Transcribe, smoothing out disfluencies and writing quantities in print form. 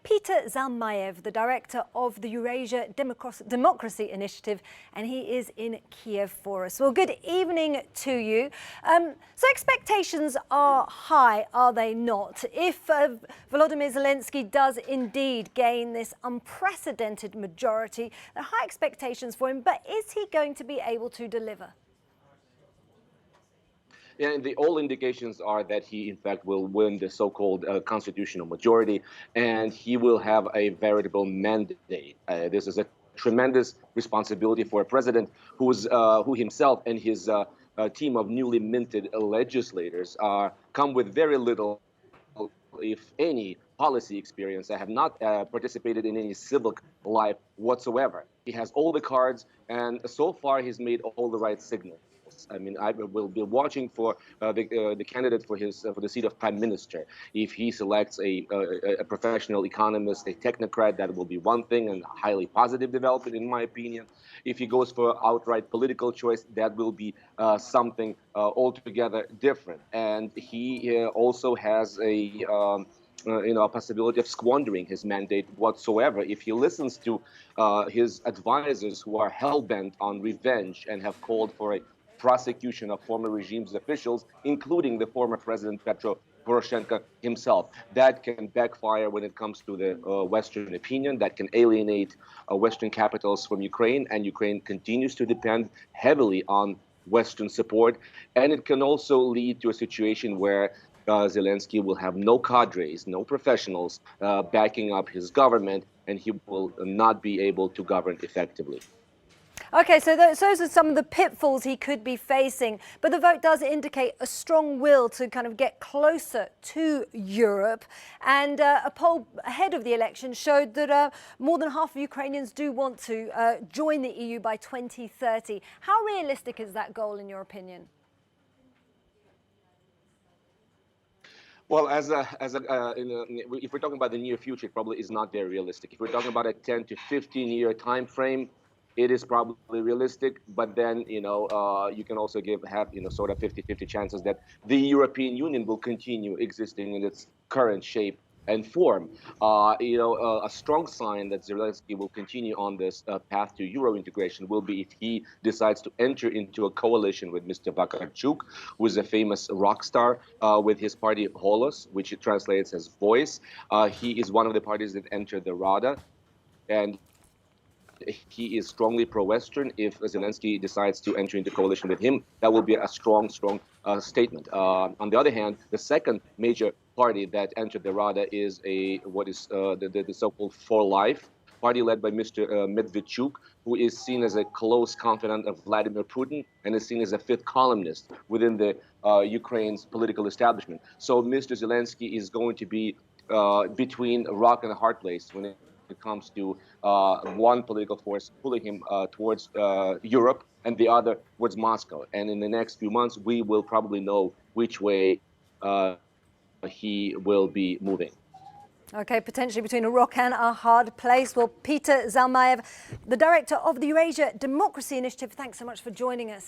Peter Zalmayev, the director of the Eurasia Democracy Initiative, and he is in Kiev for us. Well, good evening to you. So expectations are high, are they not? If Volodymyr Zelensky does indeed gain this unprecedented majority, there are high expectations for him, but is he going to be able to deliver? Yeah, and all indications are that he, in fact, will win the so-called constitutional majority, and he will have a veritable mandate. This is a tremendous responsibility for a president who himself and his team of newly minted legislators come with very little, if any, policy experience. I have not participated in any civic life whatsoever. He has all the cards, and so far he's made all the right signals. I mean, I will be watching for the candidate for the seat of prime minister. If he selects a professional economist, a technocrat, that will be one thing and a highly positive development, in my opinion. If he goes for outright political choice, that will be something altogether different. And he also has a possibility of squandering his mandate whatsoever if he listens to his advisors who are hell-bent on revenge and have called for a prosecution of former regime's officials, including the former President Petro Poroshenko himself. That can backfire when it comes to the Western opinion, that can alienate Western capitals from Ukraine, and Ukraine continues to depend heavily on Western support. And it can also lead to a situation where Zelensky will have no cadres, no professionals backing up his government, and he will not be able to govern effectively. Okay, so those are some of the pitfalls he could be facing. But the vote does indicate a strong will to kind of get closer to Europe. And a poll ahead of the election showed that more than half of Ukrainians do want to join the EU by 2030. How realistic is that goal, in your opinion? Well, if we're talking about the near future, it probably is not very realistic. If we're talking about a 10 to 15-year time frame, it is probably realistic, but then, you can also have sort of 50-50 chances that the European Union will continue existing in its current shape and form. A strong sign that Zelensky will continue on this path to Euro integration will be if he decides to enter into a coalition with Mr. Vakarchuk, who is a famous rock star with his party Holos, which it translates as voice. He is one of the parties that entered the Rada, and he is strongly pro-Western. If Zelensky decides to enter into coalition with him, that will be a strong statement. On the other hand, the second major party that entered the Rada is the so-called For Life party led by Mr. Medvedchuk, who is seen as a close confidant of Vladimir Putin and is seen as a fifth columnist within the Ukraine's political establishment. So Mr. Zelensky is going to be between a rock and a hard place when it comes to one political force pulling him towards Europe and the other towards Moscow. And in the next few months, we will probably know which way he will be moving. Okay, potentially between a rock and a hard place. Well, Peter Zalmayev, the director of the Eurasia Democracy Initiative, thanks so much for joining us.